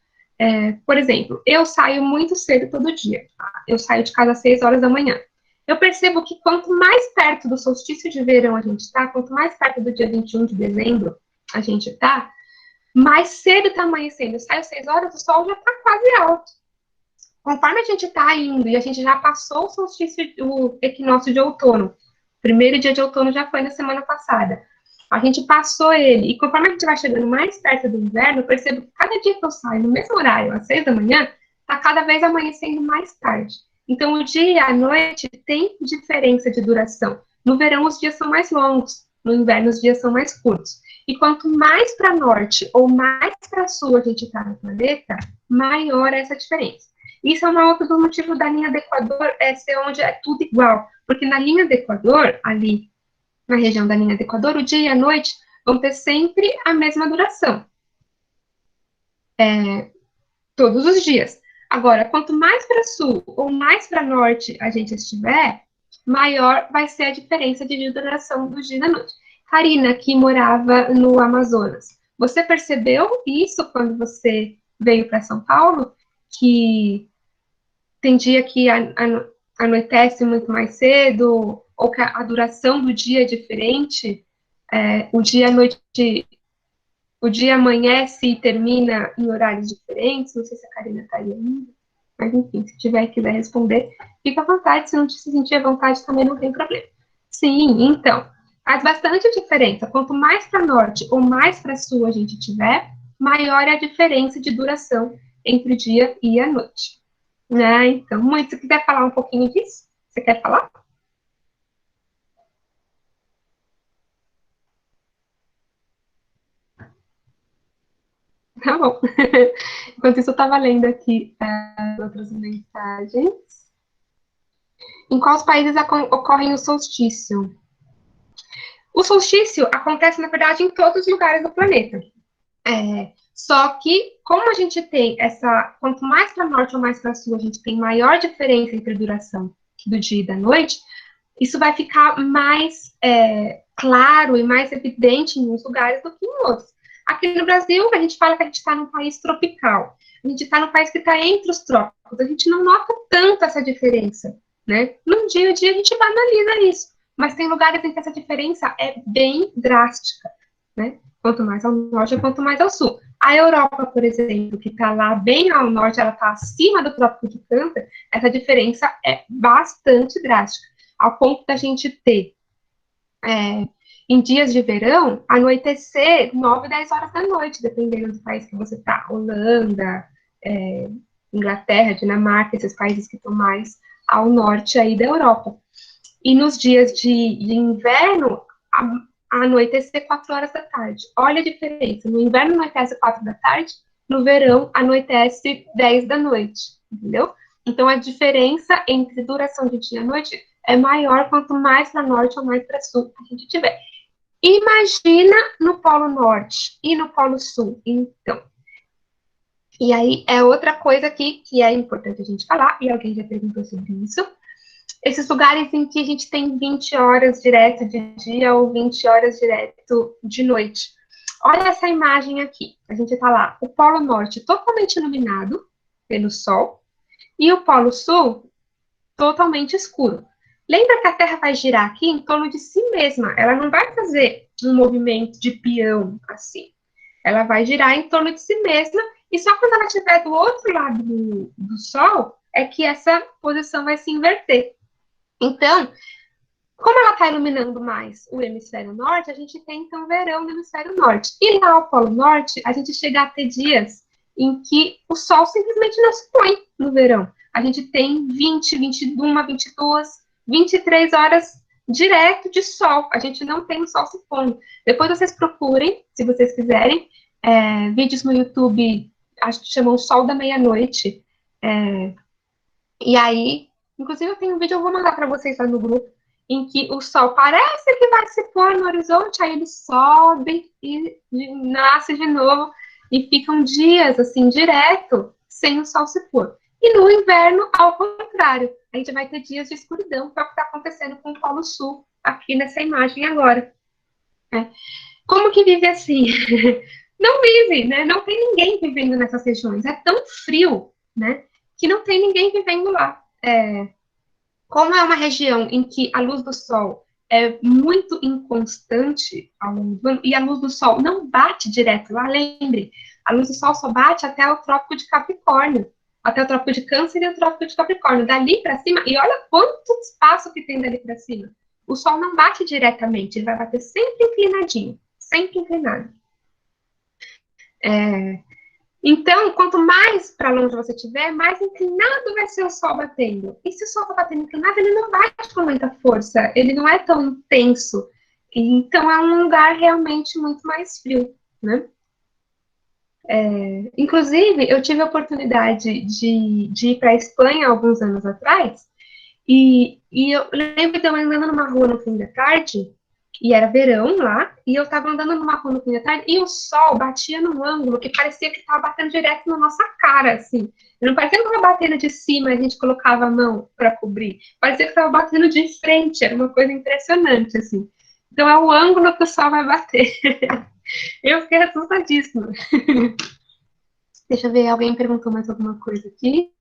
Por exemplo, eu saio muito cedo todo dia. Tá? Eu saio de casa às 6 horas da manhã. Eu percebo que quanto mais perto do solstício de verão a gente está, quanto mais perto do dia 21 de dezembro a gente está, mais cedo está amanhecendo. Eu saio às 6 horas, o sol já está quase alto. Conforme a gente está indo e a gente já passou o solstício, o equinócio de outono, o primeiro dia de outono já foi na semana passada. A gente passou ele, e conforme a gente vai chegando mais perto do inverno, eu percebo que cada dia que eu saio no mesmo horário, às 6 da manhã, está cada vez amanhecendo mais tarde. Então, o dia e a noite tem diferença de duração. No verão, os dias são mais longos, no inverno, os dias são mais curtos. E quanto mais para norte ou mais para sul a gente está no planeta, maior é essa diferença. Isso é um outro dos motivos da linha do Equador ser onde é tudo igual. Porque na linha do Equador, ali na região da linha do Equador, o dia e a noite vão ter sempre a mesma duração. Todos os dias. Agora, quanto mais para sul ou mais para norte a gente estiver, maior vai ser a diferença de duração do dia e da noite. Karina, que morava no Amazonas, você percebeu isso quando você veio para São Paulo? Que tem dia que anoitece muito mais cedo, ou que a duração do dia é diferente, o dia amanhece e termina em horários diferentes, não sei se a Karina está aí ainda, mas enfim, se tiver e quiser responder, fica à vontade, se não se sentir à vontade também não tem problema. Sim, então, faz bastante diferença, quanto mais para norte ou mais para sul a gente tiver, maior é a diferença de duração entre o dia e a noite. Né? Então, muito, se quiser falar um pouquinho disso, você quer falar? Tá bom. Enquanto isso, eu estava lendo aqui outras mensagens. Em quais países ocorre o solstício? O solstício acontece, na verdade, em todos os lugares do planeta. Só que, como a gente tem quanto mais para norte ou mais para sul, a gente tem maior diferença entre a duração do dia e da noite, isso vai ficar mais claro e mais evidente em uns lugares do que em outros. Aqui no Brasil, a gente fala que a gente está num país tropical. A gente está num país que está entre os trópicos. A gente não nota tanto essa diferença, né? No dia a dia, a gente banaliza isso. Mas tem lugares em que essa diferença é bem drástica, né? Quanto mais ao norte, quanto mais ao sul. A Europa, por exemplo, que está lá bem ao norte, ela está acima do Trópico de Câncer, essa diferença é bastante drástica, ao ponto da gente ter, em dias de verão, anoitecer 9, 10 horas da noite, dependendo do país que você está. Holanda, Inglaterra, Dinamarca, esses países que estão mais ao norte aí da Europa. E nos dias de inverno, anoitecer 4 horas da tarde. Olha a diferença. No inverno anoitece 4 da tarde, no verão anoitece 10 da noite, entendeu? Então a diferença entre duração de dia e noite é maior quanto mais para norte ou mais para sul a gente tiver. Imagina no Polo Norte e no Polo Sul, então. E aí é outra coisa aqui que é importante a gente falar, e alguém já perguntou sobre isso. Esses lugares em que a gente tem 20 horas direto de dia ou 20 horas direto de noite. Olha essa imagem aqui. A gente está lá, o Polo Norte totalmente iluminado pelo Sol e o Polo Sul totalmente escuro. Lembra que a Terra vai girar aqui em torno de si mesma. Ela não vai fazer um movimento de peão assim. Ela vai girar em torno de si mesma e só quando ela estiver do outro lado do Sol é que essa posição vai se inverter. Então, como ela está iluminando mais o hemisfério norte, a gente tem, então, verão no hemisfério norte. E lá ao Polo Norte, a gente chega a ter dias em que o sol simplesmente não se põe no verão. A gente tem 20, 21, 22, 23 horas direto de sol. A gente não tem o sol se pondo. Depois vocês procurem, se vocês quiserem, vídeos no YouTube, acho que chamam Sol da Meia-Noite. E aí, inclusive eu tenho um vídeo, eu vou mandar para vocês lá no grupo, em que o sol parece que vai se pôr no horizonte, aí ele sobe e nasce de novo, e ficam dias, assim, direto, sem o sol se pôr. E no inverno, ao contrário, a gente vai ter dias de escuridão, que é o que está acontecendo com o Polo Sul, aqui nessa imagem agora. Né? Como que vive assim? Não vive, né? Não tem ninguém vivendo nessas regiões. É tão frio, né? Que não tem ninguém vivendo lá. Como é uma região em que a luz do sol é muito inconstante ao longo do ano, e a luz do sol não bate direto lá, lembre, a luz do sol só bate até o Trópico de Capricórnio, até o Trópico de Câncer e o Trópico de Capricórnio. Dali para cima, e olha quanto espaço que tem dali para cima. O sol não bate diretamente, ele vai bater sempre inclinadinho, sempre inclinado. Então, quanto mais para longe você estiver, mais inclinado vai ser o sol batendo. E se o sol está batendo inclinado, ele não bate com muita força, ele não é tão intenso. Então, é um lugar realmente muito mais frio, né? Inclusive, eu tive a oportunidade de ir para a Espanha alguns anos atrás, e eu lembro de eu andando numa rua no fim da tarde, e era verão lá, e eu tava andando numa rua no fim da tarde, e o sol batia num ângulo que parecia que tava batendo direto na nossa cara, assim. Não parecia que tava batendo de cima e a gente colocava a mão para cobrir. Parecia que tava batendo de frente, era uma coisa impressionante, assim. Então é o ângulo que o sol vai bater. Eu fiquei assustadíssima. Deixa eu ver, alguém perguntou mais alguma coisa aqui.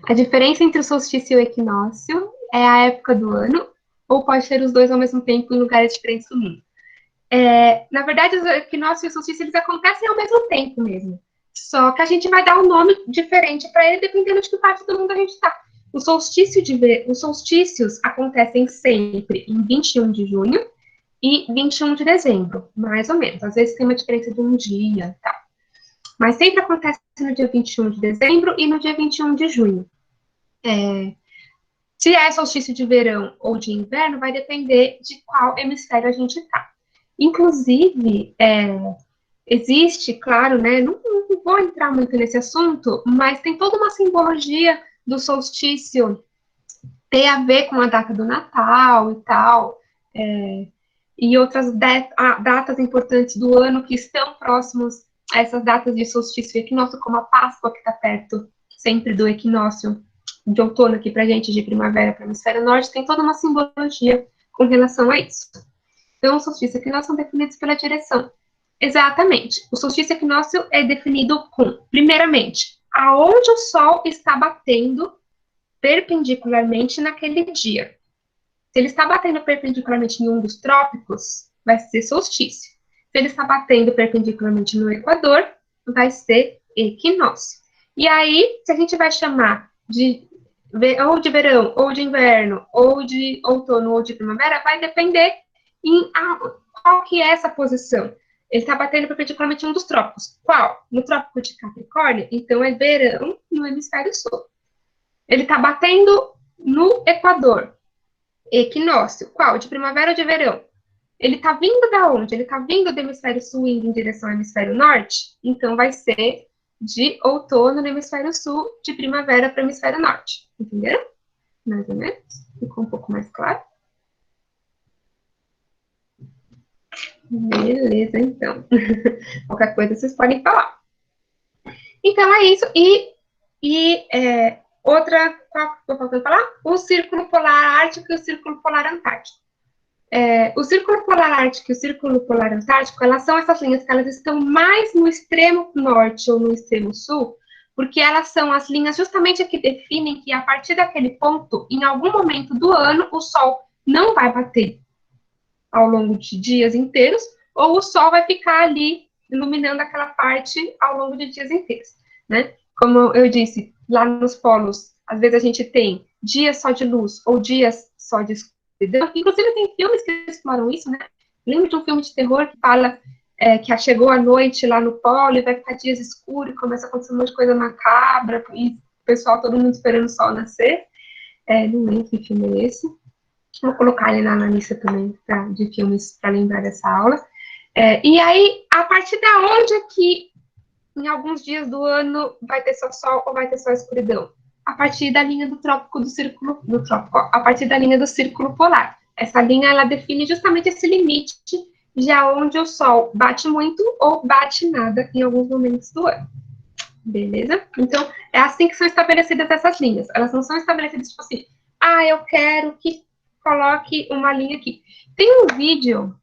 A diferença entre o solstício e o equinócio é a época do ano, ou pode ser os dois ao mesmo tempo em lugares diferentes do mundo. Na verdade, o equinócio e o solstício eles acontecem ao mesmo tempo mesmo. Só que a gente vai dar um nome diferente para ele dependendo de que parte do mundo a gente está. Os solstícios acontecem sempre em 21 de junho e 21 de dezembro, mais ou menos. Às vezes tem uma diferença de um dia, tá? Mas sempre acontece no dia 21 de dezembro e no dia 21 de junho. Se é solstício de verão ou de inverno, vai depender de qual hemisfério a gente está. Inclusive, existe, claro, né? Não vou entrar muito nesse assunto, mas tem toda uma simbologia do solstício ter a ver com a data do Natal e tal, e outras datas importantes do ano que estão próximos a essas datas de solstício e equinócio, como a Páscoa, que está perto sempre do equinócio de outono aqui para a gente, de primavera para o hemisfério norte, tem toda uma simbologia com relação a isso. Então, o solstício e equinócio são definidos pela direção. Exatamente. O solstício e equinócio é definido com, primeiramente, aonde o Sol está batendo perpendicularmente naquele dia. Se ele está batendo perpendicularmente em um dos trópicos, vai ser solstício. Se ele está batendo perpendicularmente no Equador, vai ser equinócio. E aí, se a gente vai chamar ou de verão, ou de inverno, ou de outono, ou de primavera, vai depender em qual que é essa posição. Ele está batendo perpendicularmente em um dos trópicos. Qual? No trópico de Capricórnio, então é verão no hemisfério sul. Ele está batendo no Equador, equinócio. Qual? De primavera ou de verão? Ele está vindo da onde? Ele está vindo do hemisfério sul indo em direção ao hemisfério norte? Então vai ser de outono no hemisfério sul, de primavera para o hemisfério norte. Entenderam? Mais ou menos? Ficou um pouco mais claro? Beleza, então. Qualquer coisa vocês podem falar. Então é isso. Outra, qual que eu estou faltando falar? O Círculo Polar Ártico e o Círculo Polar Antártico. O Círculo Polar Ártico e o Círculo Polar Antártico, elas são essas linhas que elas estão mais no extremo norte ou no extremo sul, porque elas são as linhas justamente que definem que a partir daquele ponto, em algum momento do ano, o Sol não vai bater ao longo de dias inteiros, ou o Sol vai ficar ali iluminando aquela parte ao longo de dias inteiros, né? Como eu disse, lá nos polos, às vezes a gente tem dias só de luz ou dias só de escuridão. Inclusive tem filmes que exploram isso, né? Lembro de um filme de terror que fala que chegou a noite lá no polo e vai ficar dias escuros, começa a acontecer um monte de coisa macabra, e o pessoal, todo mundo esperando o sol nascer. Não lembro que filme é esse. Vou colocar ele na lista também de filmes para lembrar dessa aula. E aí, a partir da onde é que em alguns dias do ano vai ter só sol ou vai ter só escuridão? a partir da linha do trópico a partir da linha do círculo polar. Essa linha, ela define justamente esse limite de onde o Sol bate muito ou bate nada em alguns momentos do ano. Beleza? Então, é assim que são estabelecidas essas linhas. Elas não são estabelecidas, tipo assim, eu quero que coloque uma linha aqui. Tem um vídeo,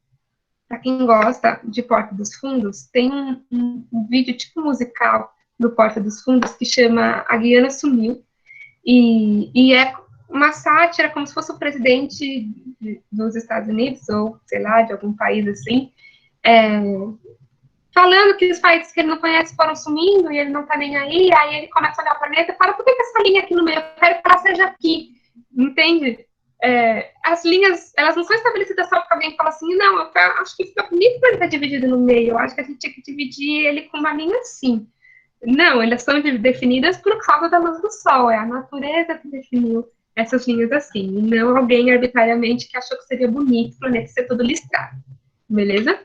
para quem gosta de Porta dos Fundos, tem um vídeo tipo musical do Porta dos Fundos que chama A Guiana Sumiu, e é uma sátira, como se fosse o presidente dos Estados Unidos, ou, sei lá, de algum país assim, falando que os países que ele não conhece foram sumindo e ele não tá nem aí ele começa a olhar o planeta e fala, por que essa linha aqui no meio? Eu quero que ela seja aqui, entende? As linhas, elas não são estabelecidas só porque alguém fala assim, não, eu acho que fica bonito para ele estar dividido no meio, eu acho que a gente tinha que dividir ele com uma linha assim. Não, elas são definidas por causa da luz do Sol, é a natureza que definiu essas linhas assim, e não alguém arbitrariamente que achou que seria bonito o planeta ser todo listrado, beleza?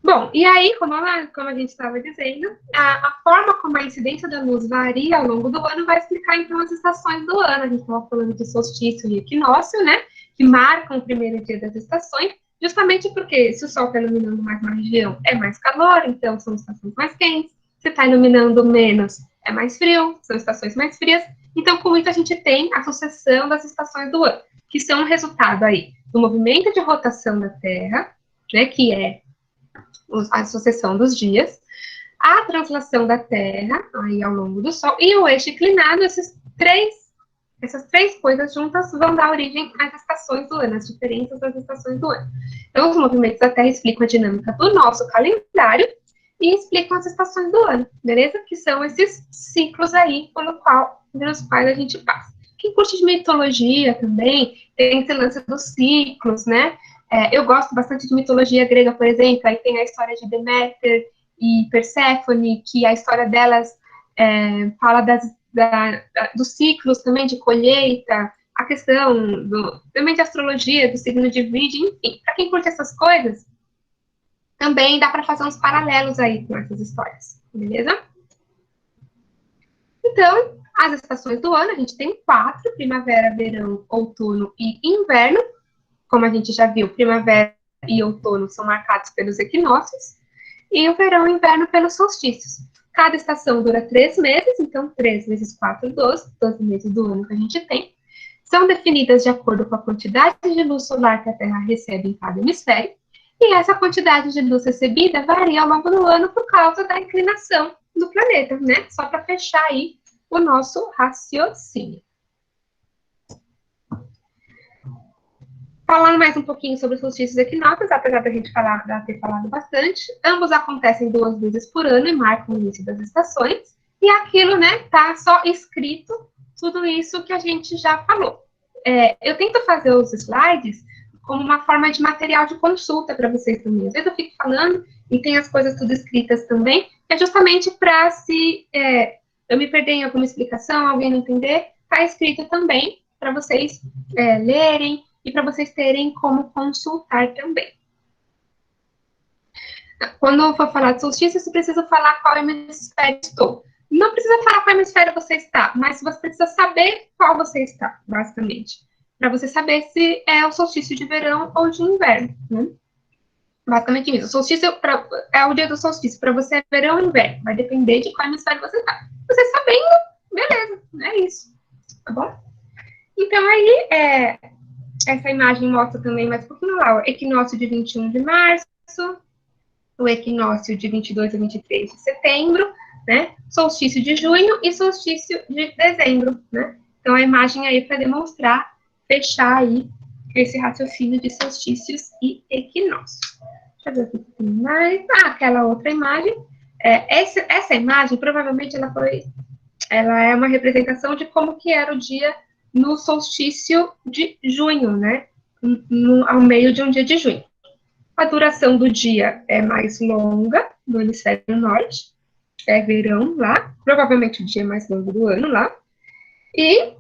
Bom, e aí, como a gente estava dizendo, a forma como a incidência da luz varia ao longo do ano vai explicar, então, as estações do ano. A gente estava falando de solstício e equinócio, né, que marcam o primeiro dia das estações, justamente porque se o Sol está iluminando mais uma região, é mais calor, então são estações mais quentes. Se está iluminando menos, é mais frio, são estações mais frias. Então, com isso, a gente tem a sucessão das estações do ano, que são o resultado aí do movimento de rotação da Terra, né, que é a sucessão dos dias, a translação da Terra, aí ao longo do Sol, e o eixo inclinado, essas três coisas juntas vão dar origem às estações do ano, às diferenças das estações do ano. Então, os movimentos da Terra explicam a dinâmica do nosso calendário e explicam as estações do ano, beleza? Que são esses ciclos aí pelos quais a gente passa. Quem curte de mitologia também, tem esse lance dos ciclos, né? Eu gosto bastante de mitologia grega, por exemplo, aí tem a história de Deméter e Perséfone, que a história delas fala dos ciclos também de colheita, a questão também de astrologia, do signo de Virgem, enfim, para quem curte essas coisas, também dá para fazer uns paralelos aí com essas histórias, beleza? Então, as estações do ano, a gente tem 4, primavera, verão, outono e inverno. Como a gente já viu, primavera e outono são marcados pelos equinócios, e o verão e o inverno pelos solstícios. Cada estação dura 3 meses, então 3 vezes 4, 12 meses do ano que a gente tem. São definidas de acordo com a quantidade de luz solar que a Terra recebe em cada hemisfério, e essa quantidade de luz recebida varia ao longo do ano por causa da inclinação do planeta, né? Só para fechar aí o nosso raciocínio. Falando mais um pouquinho sobre os solstícios e equinócios, apesar da gente ter falado bastante, ambos acontecem 2 vezes por ano e marcam o início das estações, e aquilo, né, tá só escrito tudo isso que a gente já falou. Eu tento fazer os slides como uma forma de material de consulta para vocês também. Às vezes eu fico falando e tem as coisas tudo escritas também, que é justamente para se eu me perder em alguma explicação, alguém não entender, tá escrito também para vocês lerem, e para vocês terem como consultar também. Quando eu for falar de solstício, você precisa falar qual hemisfério estou. Não precisa falar qual hemisfério você está, mas você precisa saber qual você está, basicamente. Para você saber se é o solstício de verão ou de inverno, né? Basicamente isso. O solstício é o dia do solstício. Para você é verão ou inverno. Vai depender de qual hemisfério você está. Você sabendo, beleza. É isso. Tá bom? Então, aí, essa imagem mostra também mais um pouquinho lá, o equinócio de 21 de março, o equinócio de 22 a 23 de setembro, né? Solstício de junho e solstício de dezembro, né? Então, a imagem aí para demonstrar, fechar aí esse raciocínio de solstícios e equinócios. Deixa eu ver o que tem mais. Aquela outra imagem. Essa imagem, provavelmente, ela é uma representação de como que era o dia no solstício de junho, né? Ao meio de um dia de junho. A duração do dia é mais longa no hemisfério norte, é verão lá, provavelmente o dia mais longo do ano lá, e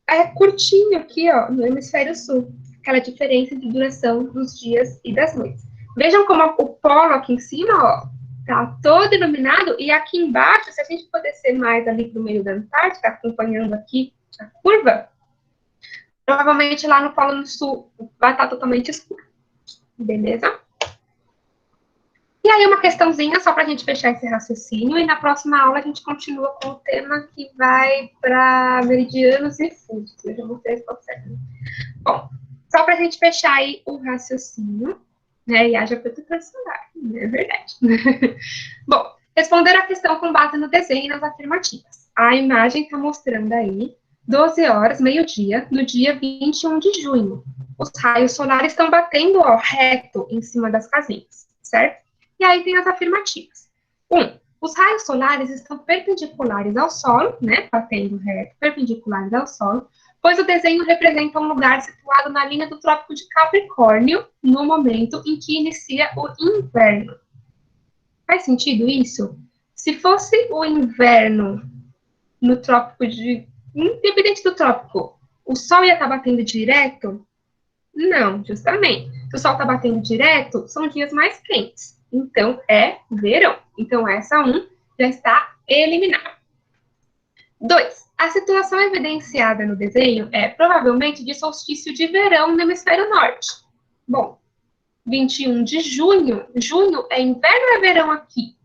é curtinho aqui, ó, no hemisfério sul, aquela diferença de duração dos dias e das noites. Vejam como o polo aqui em cima, ó, Tá todo iluminado, e aqui embaixo, se a gente for descer mais ali para o meio da Antártica, acompanhando aqui a curva, provavelmente lá no Polo Sul vai estar totalmente escuro. Beleza? E aí, uma questãozinha só para a gente fechar esse raciocínio, e na próxima aula a gente continua com o tema que vai para meridianos e fusos. Eu já mostrei isso para vocês. Bom, só para a gente fechar aí o raciocínio, né? E haja protetor solar, é verdade. Bom, responder a questão com base no desenho e nas afirmativas. A imagem está mostrando aí 12 horas, meio-dia, no dia 21 de junho. Os raios solares estão batendo, ó, reto em cima das casinhas, certo? E aí tem as afirmativas. 1. Os raios solares estão perpendiculares ao solo, né? Batendo reto, perpendiculares ao solo, pois o desenho representa um lugar situado na linha do Trópico de Capricórnio, no momento em que inicia o inverno. Faz sentido isso? Se fosse o inverno no trópico de... Independente do trópico, o sol ia estar batendo direto? Não, justamente. Se o sol está batendo direto, são dias mais quentes. Então, é verão. Então, essa 1 já está eliminada. 2. A situação evidenciada no desenho é provavelmente de solstício de verão no hemisfério norte. Bom, 21 de junho. Junho é inverno ou é verão aqui?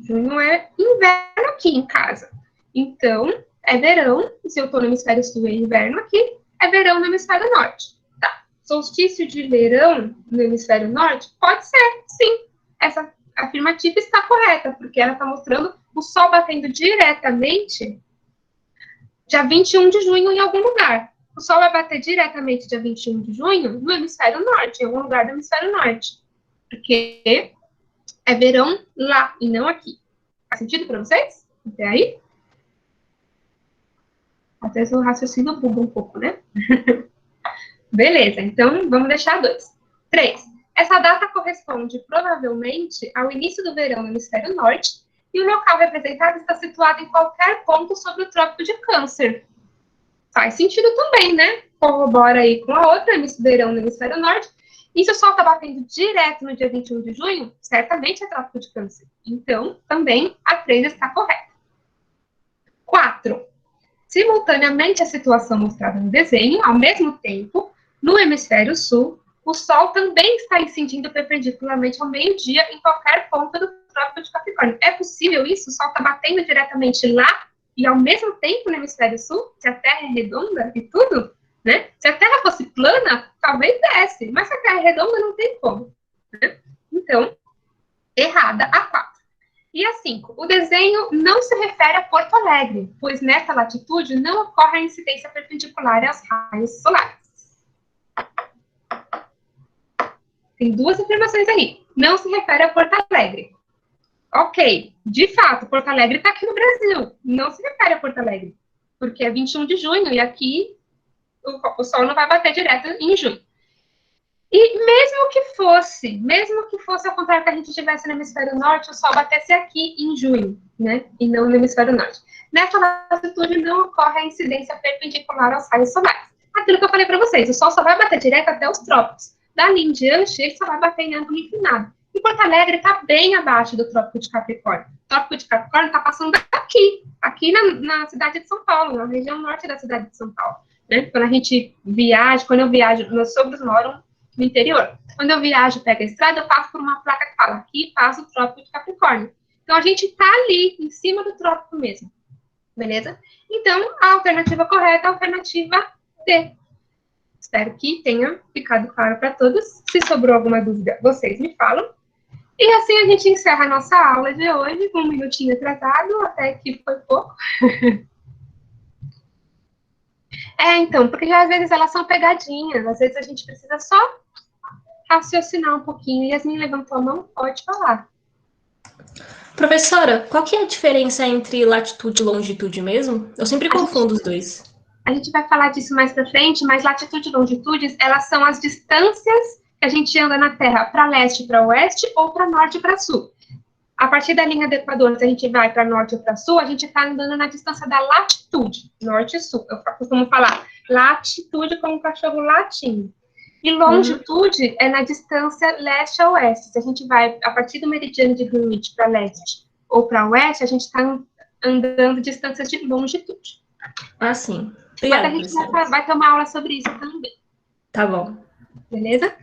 Junho é inverno aqui em casa. Então, é verão. Se eu estou no hemisfério sul, é inverno aqui. É verão no hemisfério norte. Tá. Solstício de verão no hemisfério norte? Pode ser, sim. Essa afirmativa está correta, porque ela está mostrando o sol batendo diretamente dia 21 de junho em algum lugar. O sol vai bater diretamente dia 21 de junho no hemisfério norte, em algum lugar do hemisfério norte. Porque é verão lá e não aqui. Faz sentido para vocês? Até aí? Às vezes o raciocínio buga um pouco, né? Beleza, então vamos deixar 2. 3. Essa data corresponde provavelmente ao início do verão no hemisfério norte e o local representado está situado em qualquer ponto sobre o Trópico de Câncer. Faz sentido também, né? Corrobora aí com a outra, verão no hemisfério norte. E se o sol está batendo direto no dia 21 de junho, certamente é Trópico de Câncer. Então, também a 3 está correta. 4. Simultaneamente à situação mostrada no desenho, ao mesmo tempo, no hemisfério sul, o Sol também está incidindo perpendicularmente ao meio-dia em qualquer ponto do Trópico de Capricórnio. É possível isso? O Sol está batendo diretamente lá e ao mesmo tempo no hemisfério sul? Se a Terra é redonda e tudo, né? Se a Terra fosse plana, talvez desse, mas se a Terra é redonda, não tem como. Né? Então, errada a 4. E a 5. O desenho não se refere a Porto Alegre, pois nessa latitude não ocorre a incidência perpendicular aos raios solares. Tem duas afirmações aí. Não se refere a Porto Alegre. Ok, de fato, Porto Alegre está aqui no Brasil. Não se refere a Porto Alegre, porque é 21 de junho e aqui o sol não vai bater direto em junho. E mesmo que fosse ao contrário que a gente estivesse no hemisfério norte, o sol batesse aqui em junho, né? E não no hemisfério norte. Nessa latitude não ocorre a incidência perpendicular aos raios solares. Aquilo que eu falei para vocês, o sol só vai bater direto até os trópicos. Dali em diante, ele só vai bater em ângulo inclinado. E Porto Alegre está bem abaixo do Trópico de Capricórnio. O Trópico de Capricórnio está passando aqui na cidade de São Paulo, na região norte da cidade de São Paulo. Né? Quando a gente viaja, quando eu viajo, meus sogros moram no interior. Quando eu viajo, pego a estrada, eu passo por uma placa que fala, aqui passa o Trópico de Capricórnio. Então, a gente está ali, em cima do trópico mesmo. Beleza? Então, a alternativa correta é a alternativa D. Espero que tenha ficado claro para todos. Se sobrou alguma dúvida, vocês me falam. E assim a gente encerra a nossa aula de hoje, com um minutinho atrasado, até que foi pouco. Então, porque às vezes elas são pegadinhas, às vezes a gente precisa só raciocinar um pouquinho. Yasmin levantou a mão, pode falar. Professora, qual que é a diferença entre latitude e longitude mesmo? Eu sempre confundo os dois. A gente vai falar disso mais para frente, mas latitude e longitude, elas são as distâncias que a gente anda na Terra para leste e para oeste ou para norte e para sul. A partir da linha do Equador, se a gente vai para norte ou para sul, a gente está andando na distância da latitude, norte e sul. Eu costumo falar latitude como um cachorro latindo. E longitude é na distância leste a oeste. Se a gente vai a partir do meridiano de Greenwich para leste ou para oeste, a gente está andando distâncias de longitude. Ah, sim. Mas Obrigada, a gente professora. vai ter uma aula sobre isso também. Tá bom. Beleza?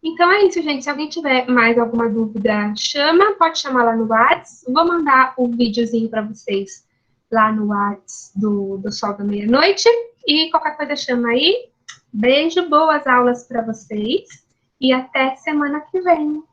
Então é isso, gente. Se alguém tiver mais alguma dúvida, pode chamar lá no WhatsApp. Vou mandar o videozinho para vocês lá no WhatsApp do Sol da Meia-Noite. E qualquer coisa chama aí. Beijo, boas aulas para vocês. E até semana que vem.